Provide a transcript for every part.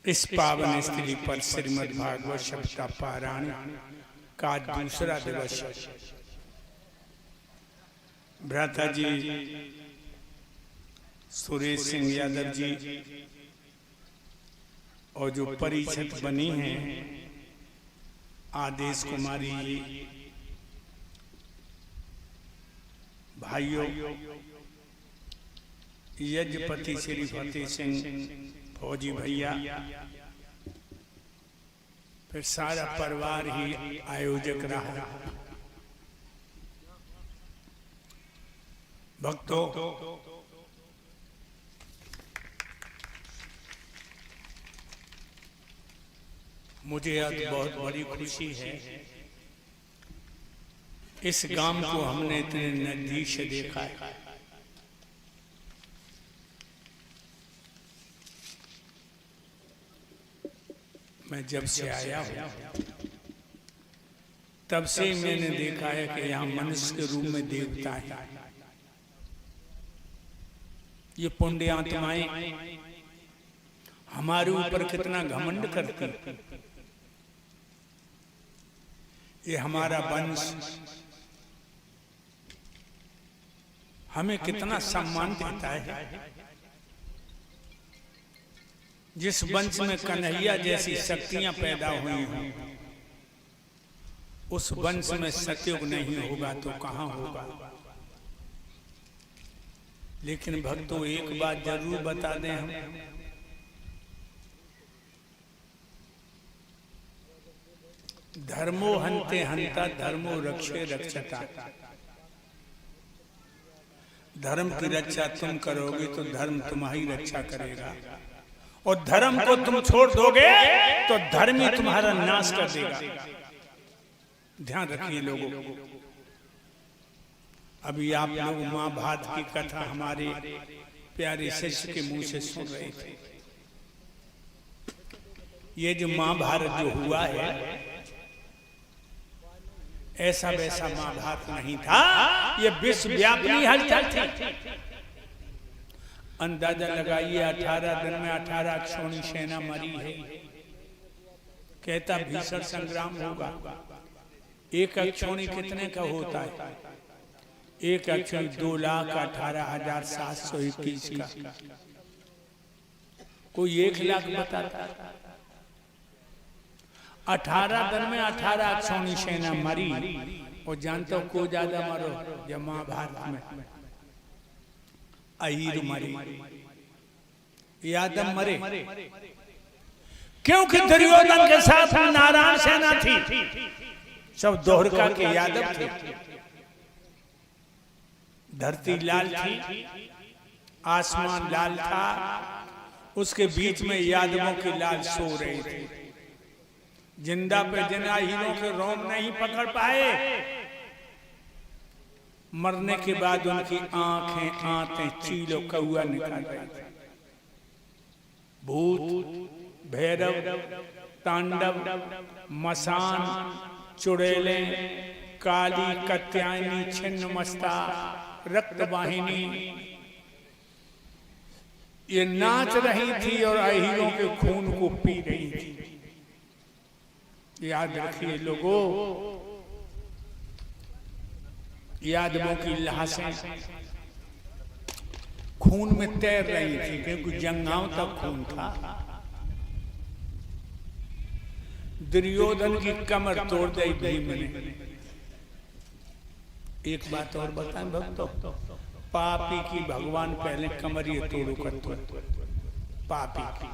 इस पावन स्त्री पर श्रीमद् भागवत सप्ताह पारायण का दूसरा दिवस। भ्राता जी सुरेश सिंह यादव जी और जो परिषद बनी है आदेश कुमारी जी, भाइयों यज्ञपति श्री फतेह सिंह फौजी भैया, फिर सारा परिवार ही आयोजक रहा। भक्तों, मुझे आज बहुत बड़ी खुशी है। इस गांव को हमने इतने नजदीक से देखा है। मैं जब से आया हूं तब से मैंने देखा है कि यहाँ मनुष्य के रूप में देवता है। ये पुण्य आत्माएं हमारे ऊपर कितना घमंड करती, ये हमारा वंश हमें कितना सम्मान देता है। जिस वंश में कन्हैया जैसी शक्तियां पैदा हुई हों, उस वंश में सतयुग नहीं होगा तो कहां होगा। लेकिन भक्तों, एक बात जरूर बता दें हम, धर्मो हन्ते हन्ता धर्मो रक्षे रक्षता। धर्म की रक्षा तुम करोगे तो धर्म तुम्हारी रक्षा करेगा, और धर्म को तुम छोड़ दोगे तो धर्म ही तुम्हारा नाश कर देगा। ध्यान रखिए लोगों। अभी आप लोग महाभारत की कथा हमारे प्यारे शिष्य के मुंह से सुन रहे थे। ये जो महाभारत जो हुआ है, ऐसा वैसा महाभारत नहीं था, ये विश्वव्यापी हलचल थी। अंदाजा लगाइए, 18 दिन में 18 अक्षौणी सेना मरी है। कहता भीषण संग्राम होगा। एक अक्षौणी कितने का होता है? एक अक्षौणी 2,18,721 का। कोई 1 लाख बताता। 18 दिन में 18 अक्षौणी सेना मरी। और जानते हो को ज्यादा मरो? जब महाभारत में अहीर मरे, यादव मरे, क्योंकि दुर्योधन के साथ नारायण सेना थी। सब दोहरका के यादव थे। धरती लाल थी, आसमान लाल था, उसके बीच में यादवों के लाल सो रहे थे। जिंदा पे जिंदा हीरों के रोम नहीं पकड़ पाए। मरने के बाद उनकी आंखें आंतें चीलो कौआ निकाल रही थी। भूत, भैरव, तांडव, मसान, चुड़ैले, काली, कात्यायनी, छिन्नमस्ता, रक्तवाहिनी, ये नाच रही थी और अहीरों के खून को पी रही थी। याद रखिए लोगों, यादवों की लाशें खून में तैर रही थी, क्योंकि जंघाओं तक खून था। दुर्योधन की कमर तोड़ दी भीम ने। एक बात और बताएं भक्तों, पापी की भगवान पहले कमर ये तोड़ो करते, पापी की।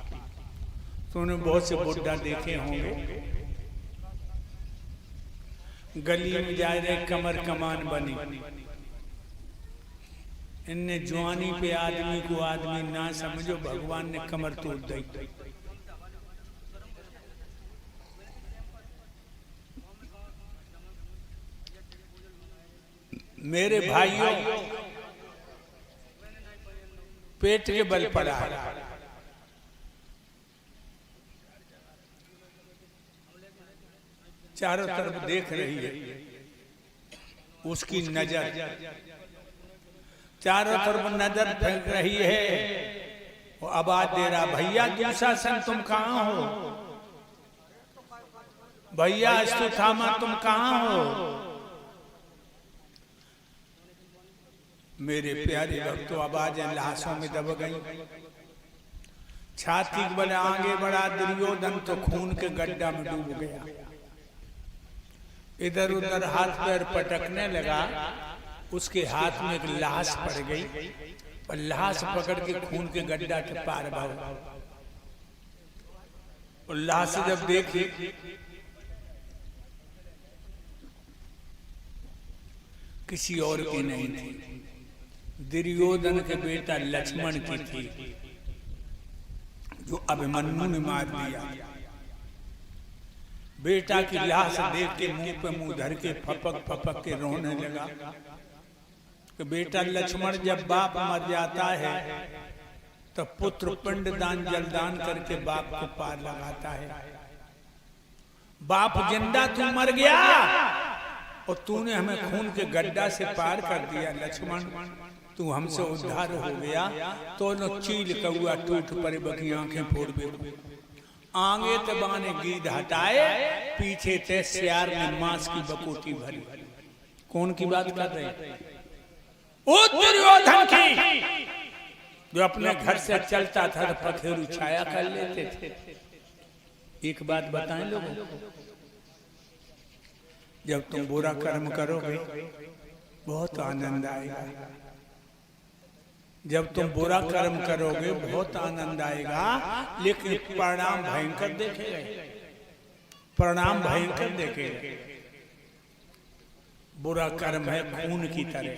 तूने बहुत से बुड्ढा देखे होंगे, गली में जा रहे कमर कमान बनी। इनने जवानी पे आदमी को आदमी ना समझो, भगवान ने कमर तोड़ दी। मेरे भाइयों, पेट के बल पड़ा है। चारों तरफ देख रही है, उसकी नजर चारों तरफ नजर फेंक रही है। वो आवाज दे रहा, भैया दुशासन तुम कहाँ हो, भैया अश्वत्थामा तुम कहाँ हो। मेरे प्यारे भक्तों, आवाजें लाशों में दब गई। छाती के बल आगे बढ़ा दुर्योधन तो खून के गड्ढा में डूब गया। इधर उधर हाथ पैर पटकने लगा। उसके हाथ में एक लाश पड़ गई और लाश पकड़ के खून के गड्ढा के पार भाग। और लाश जब देखी किसी और की नहीं थी, दुर्योधन के बेटा लक्ष्मण की थी, जो अभिमन्यु ने मार दिया। बेटा की लाश देख के मुंह पे मुंह धर के फपक फपक के रोने लगा कि बेटा लक्ष्मण, जब बाप मर जाता है तो पुत्र पिंडदान जलदान करके बाप को पार लगाता है। बाप जिंदा, तू मर गया और तूने हमें खून के गड्ढा से पार कर दिया। लक्ष्मण, तू हमसे उद्धार हो गया तो न चील कौआ टूट पड़े बकी आंखें फोड़ दे। आगे तबाने गीध हटाए, पीछे ते सियार ने मांस की बकोटी भरी। कौन की बात कर रहे? ओ दुर्योधन की, जो अपने घर से चलता था तो पखेरु छाया कर लेते थे। एक बात बताएं लोगों, जब तुम बुरा कर्म करोगे बहुत आनंद आएगा। जब तुम बुरा कर्म करोगे बहुत आनंद आएगा, लेकिन परिणाम भयंकर देखेगा। परिणाम भयंकर देखेगा। बुरा कर्म है खून की तरह।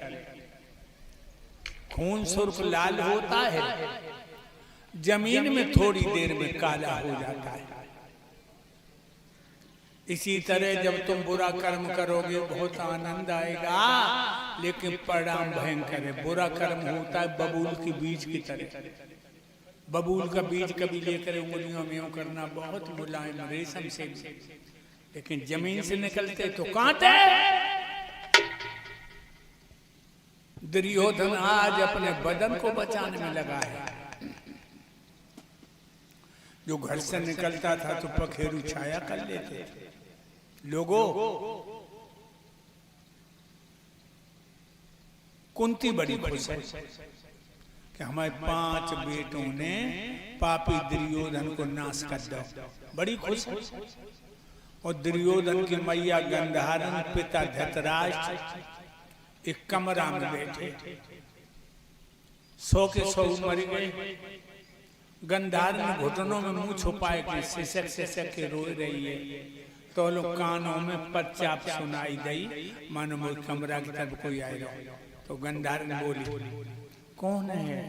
खून सुर्ख लाल होता है, जमीन में थोड़ी देर में काला हो जाता है। इसी तरह जब तुम बुरा कर्म करोगे बहुत आनंद आएगा, लेकिन परिणाम भयंकर है। बुरा कर्म होता है बबूल की बीज की तरह। बबूल का बीज कभी लेकर उंगलियों में करना बहुत मुलायम रेशम से, लेकिन जमीन से निकलते तो कांटे। दुर्योधन आज अपने बदन को बचाने में लगा है। जो घर से निकलता था तो पखेरु छाया कर लेते थे। लोगों, कुंती बड़ी खुश है कि हमारे 5 बेटों ने पापी दुर्योधन को नाश कर दिया। बड़ी खुश है। और दुर्योधन की मैया गंधारण, पिता धृतराष्ट्र एक कमरा में बैठे, 100 के 100 मर गए। गंधारण घुटनों में मुंह छुपाए के सिसक सिसक के रो रही है। तो लोग कानों में पच्चाप सुनाई गई, मानो मोर कमरा की तरफ कोई आए रहा। तो गंधारण बोली, कौन है?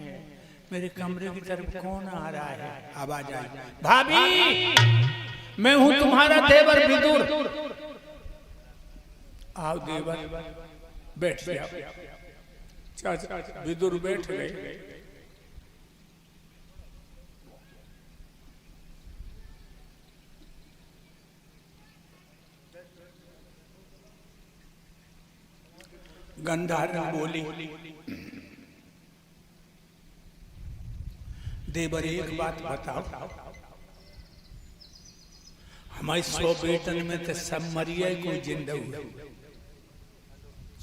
मेरे कमरे की तरफ कौन आ रहा है? आवाज आई, भाभी मैं हूं तुम्हारा देवर विदुर। आओ देवर, बैठ गया। चाचा विदुर बैठ गए। गंधारण बोली, देवर एक बात बताओ, हमारे 100 बेटन में तो सब मरिया कोई जिंदा हुआ?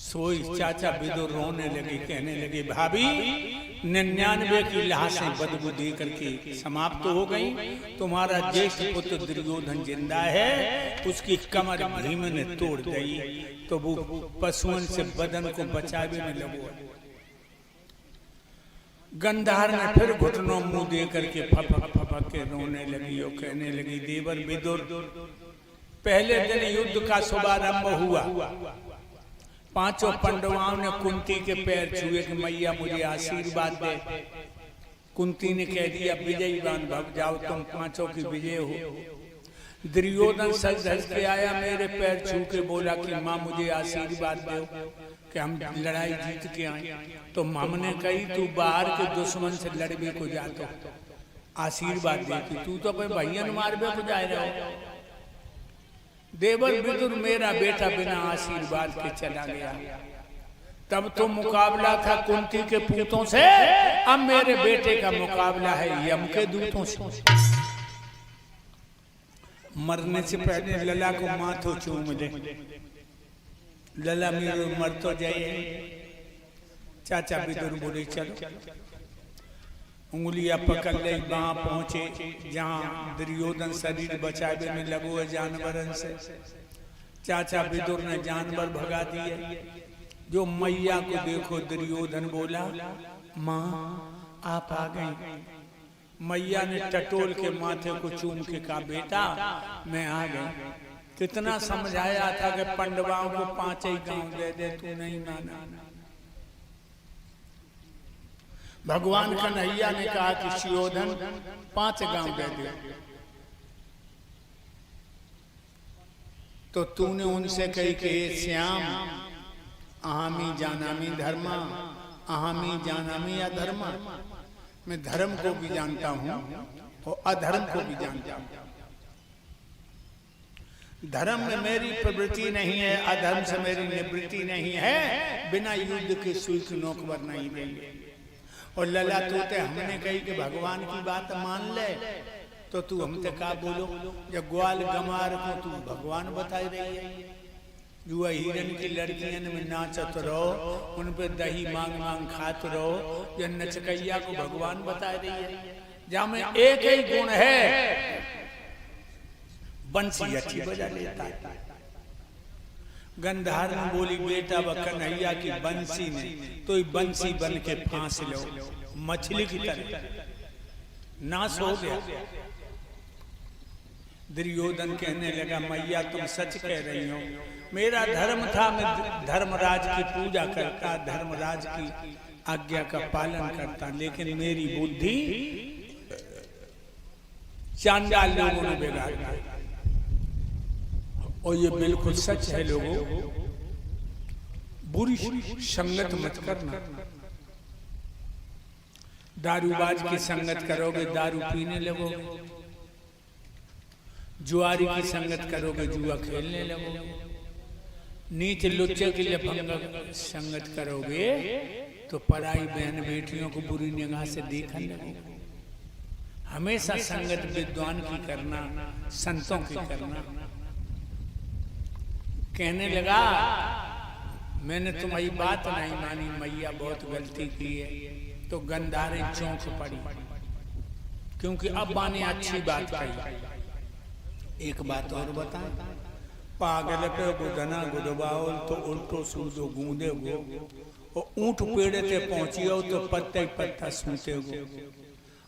सोई चाचा विदुर रोने लगे, कहने लगे, भाभी 99 की लाशें बदबू दे करके समाप्त हो गई। तुम्हारा ज्येष्ठ पुत्र दुर्योधन जिंदा है, उसकी कमर भीम ने तोड़ दी, तो वो पशुओं से बदन को बचावे में लगो। गंधार ने फिर घुटनों मुंह दे करके फपक फपक के रोने लगी और कहने लगी, देवर विदुर, पहले दिन युद्ध का शुभारंभ हुआ। 5 पांडवों ने कुंती के पैर छुए कि मैया मुझे आशीर्वाद दे। कुंती ने कह दिया, विजयी बांध जाओ, तुम 5 की विजय हो। दुर्योधन सज धज के आया, मेरे पैर छू के बोला कि माँ मुझे आशीर्वाद दो कि हम लड़ाई जीत के आए। तो हमने कही, तू बाहर के दुश्मन से लड़बे को जातो, आशीर्वाद देती, तू तो कोई भैया मारबे को जा रहा हो। देवर विदुर, मेरा बेटा बिना आशीर्वाद के चला गया। तब तो मुकाबला था कुंती के पूतों से, अब मेरे बेटे का मुकाबला है यम के दूतों से। मरने से पहले लला को माथो चूम ले, लला मेरो मर तो जाए। चाचा विदुर बोले चलो, उंगलियां पकड़ ले, वहां पहुंचे जहां दुर्योधन शरीर बचावे में लगो है जानवरन से। चाचा विदुर ने जानवर भगा दिए। जो मैया को देखो दुर्योधन बोला, माँ आप आ गई। मैया ने टटोल के माथे को चूम के कहा, बेटा मैं आ गई। कितना समझाया था कि पंडवाओं को 5 ही गांव दे दे, तू नहीं माना। भगवान कन्हैया ने कहा कि सुयोधन 5 गांव दे दे, तो तूने उनसे कही कि श्याम अहमी जानामी धर्मा, अहमी जानामी अधर्मा। मैं धर्म को भी जानता हूं और अधर्म को भी जानता हूं। धर्म में मेरी प्रवृत्ति नहीं है, अधर्म से मेरी निवृत्ति नहीं है। बिना युद्ध के सुई की नोक पर नहीं देंगे। और लला तूते हमने कही कि भगवान की बात मान ले, तो तू हमसे का बोलो। जब ग्वाल गमार को तू भगवान बताई रही है। जुआ हिरन की लड़कियन में नाचत रहो, उन पे दही मांग मांग खात रहो। जो नचकैया को भगवान बता रही है। जहाँ में एक ही गुण है, बंसी अच्छी बजा लेता है। गंधार में बोली, बेटा व कन्हैया की बंसी में तो बंसी बन के फांस लो, मछली की तरह नाश हो गया। दुर्योधन कहने लगा, मैया तुम सच कह रही हो। मेरा धर्म था, मैं धर्मराज की पूजा करता, धर्मराज की आज्ञा का पालन करता, लेकिन मेरी बुद्धि चांडाल लोगों ने बिगाड़ दी। और ये बिल्कुल सच है लोगों, बुरी संगत मत करना। दारूबाज की संगत करोगे, दारू पीने लगोगे। जुआरी की संगत करोगे, जुआ खेलने लगोगे। नीच लुच्चे की संगत करोगे तो पराई बहन बेटियों को बुरी निगाह से देखने लगोगे। हमेशा संगत विद्वान की करना, संतों की करना। कहने लगा, मैंने तुम्हारी बात नहीं मानी, मैया बहुत गलती की है। तो गंधारे चौंक पड़ी, क्योंकि अब माने अच्छी बात कही। एक बात और बता, पागल पे गुदना गुदबाओ तो उल्टो सूदो गूंदे गो। और ऊंट पेड़ ते पहुंचियो तो पत्ते पत्ता सूते गो।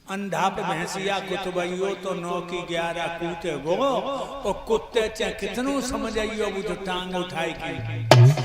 अंधा पे भैंसिया कुतबइयो तो 9 की 11 कूते गो। और कुत्ते चाहे कितनों समझाइयो वो तो टांग उठाएगी।